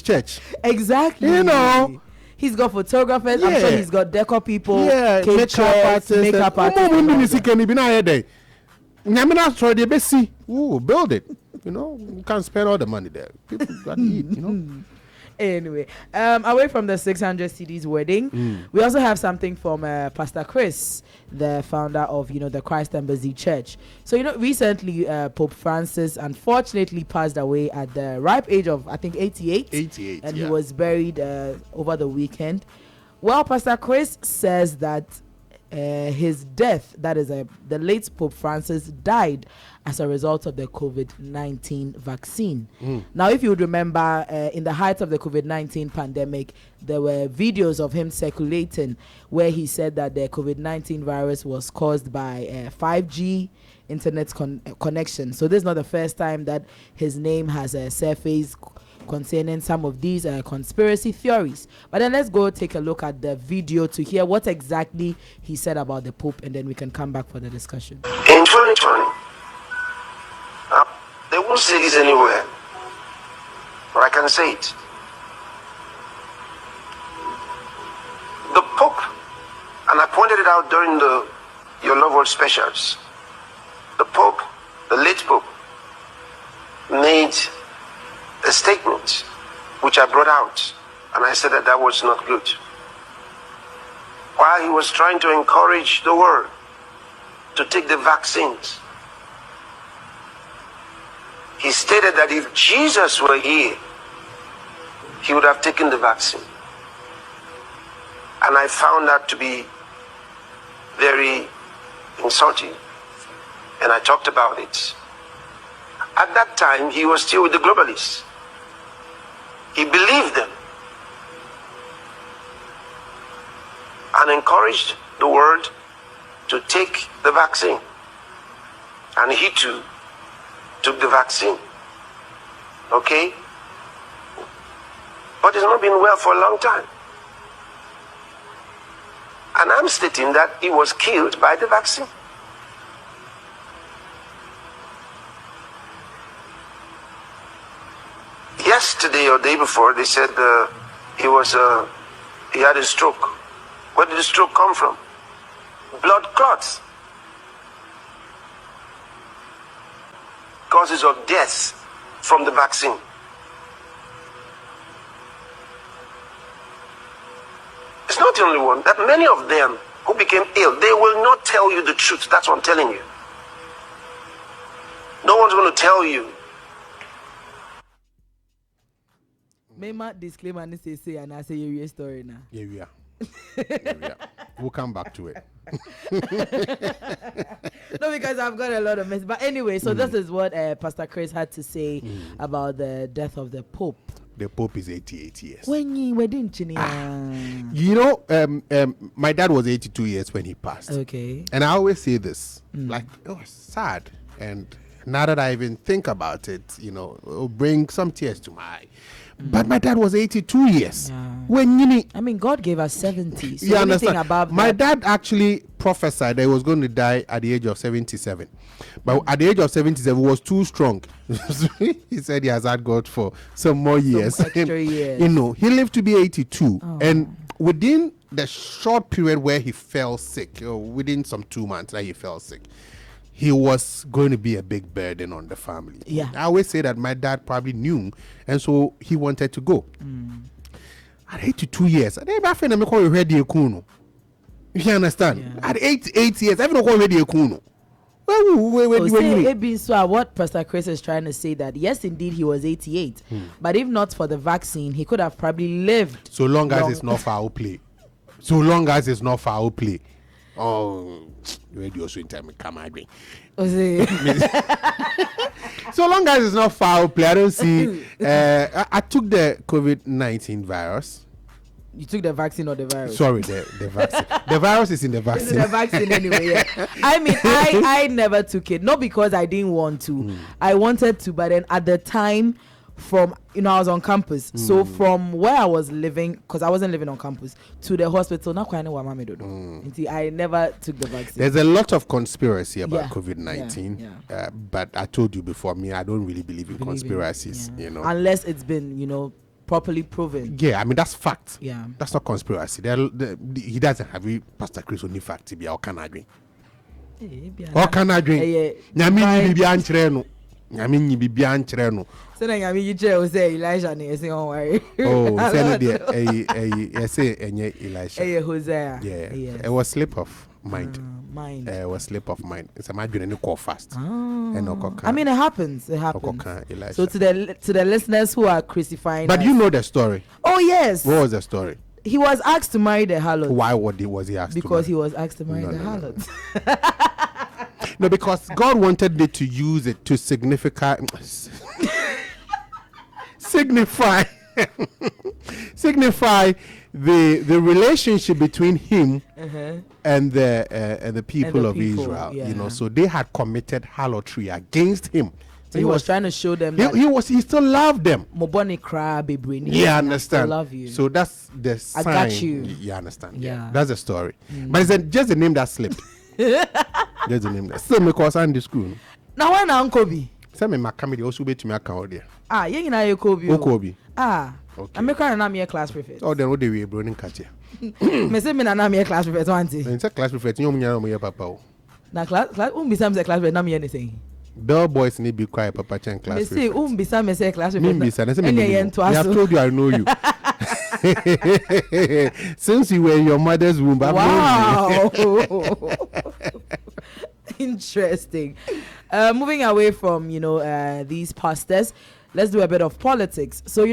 church. Exactly. You know. He's got photographers. I'm sure he's got decor people. Yeah, makeup artists. Build it. You know, you can't spend all the money there. People got to eat, you know. Anyway, away from the 600 CDs wedding, we also have something from Pastor Chris, the founder of, the Christ Embassy Church. So, recently Pope Francis unfortunately passed away at the ripe age of, I think, 88. 88, and he was buried over the weekend. Well, Pastor Chris says that his death, that is the late Pope Francis, died as a result of the COVID-19 vaccine. Now, if you would remember, in the height of the COVID-19 pandemic, there were videos of him circulating where he said that the COVID-19 virus was caused by 5G internet connection. So this is not the first time that his name has surfaced concerning some of these conspiracy theories. But then let's go take a look at the video to hear what exactly he said about the Pope, and then we can come back for the discussion. In 2020, they won't say this anywhere, but I can say it. The Pope, and I pointed it out during your Love World specials, the Pope, the late Pope, made a statement which I brought out, and I said that was not good. While he was trying to encourage the world to take the vaccines, he stated that if Jesus were here, he would have taken the vaccine. And I found that to be very insulting, and I talked about it. At that time, he was still with the globalists. He believed them and encouraged the world to take the vaccine. And he too took the vaccine. Okay? But it's not been well for a long time. And I'm stating that he was killed by the vaccine. Yesterday or day before, they said he had a stroke. Where did the stroke come from? Blood clots. Causes of death from the vaccine. It's not the only one. That many of them who became ill, they will not tell you the truth. That's what I'm telling you. No one's going to tell you. Mema disclaimer and say and I say your story now. Yeah, we are. We'll come back to it. No, because I've got a lot of mess. But anyway, so this is what Pastor Chris had to say about the death of the Pope. The Pope is 88 years. When you didn't you know, my dad was 82 years when he passed. Okay. And I always say this, like, oh, sad. And now that I even think about it, it'll bring some tears to my eye. But my dad was 82 years. Yeah. When God gave us 70. So you understand? Above my that, dad actually prophesied that he was going to die at the age of 77. But at the age of 77, he was too strong. He said he has had God for some more years. Some extra years. He lived to be 82. Oh. And within the short period where he fell sick, within some 2 months that he fell sick, he was going to be a big burden on the family. Yeah. I always say that my dad probably knew, and so he wanted to go. At 82 years, you understand? Yeah. At 88 years, I don't know already. What Pastor Chris is trying to say that yes, indeed, he was 88, but if not for the vaccine, he could have probably lived. So long as it's not foul play. So long as it's not foul play. Oh, radio swing time come again. So long as it's not foul play, I don't see. I took the COVID-19 virus. You took the vaccine or the virus? Sorry, the vaccine. The virus is in the vaccine. It's in the vaccine anyway. Yeah. I mean, I never took it, not because I didn't want to. I wanted to, but then at the time, I was on campus. So from where I was living, because I wasn't living on campus, to the hospital, not quite know what Maame do. I never took the vaccine. There's a lot of conspiracy about COVID-19, but I told you before, I don't really believe in conspiracies. Unless it's been, properly proven. Yeah, I mean that's fact. Yeah, that's not conspiracy. He doesn't have it. Pastor Chris only fact to be all can I drink. All can I drink? Nyami be anchoreno. Nyami be anchoreno. So then you just say Elijah is on worry. Oh, say Elijah. Hosea. Yeah, it was slip of mind. It was slip of mind. It's imagine any call fast. I mean, it happens. It happens. Elijah. So to the listeners who are crucifying, but you know the story. Oh yes. What was the story? He was asked to marry the harlot. Why was he asked? Because he was asked to marry the harlot. No, because God wanted me to use it to signify the relationship between him and the people of Israel. Yeah. You know, so they had committed harlotry against him. So he was trying to show them that he still loved them. Moboni crab, yeah, understand. I love you. So that's the sign. I got you. You understand? Yeah. That's the story. But it's just the name that slipped. Just the name that. Still me cause in the school. Now when Uncle B. Say me Makamidi also be to me account there. You know Kobe. Kobe. Okay. I'm making an class prefect. Oh, then what do we bro in catch here? Me say me na class prefect one day. In class prefect you me papa. Na class be some say class prefect na me anything. Bell boys need be quiet papa chen class prefect. Me say be some say class prefect. Me say I have told you I know you. Since you were in your mother's womb, wow. Interesting. Moving away from these pastors, let's do a bit of politics. So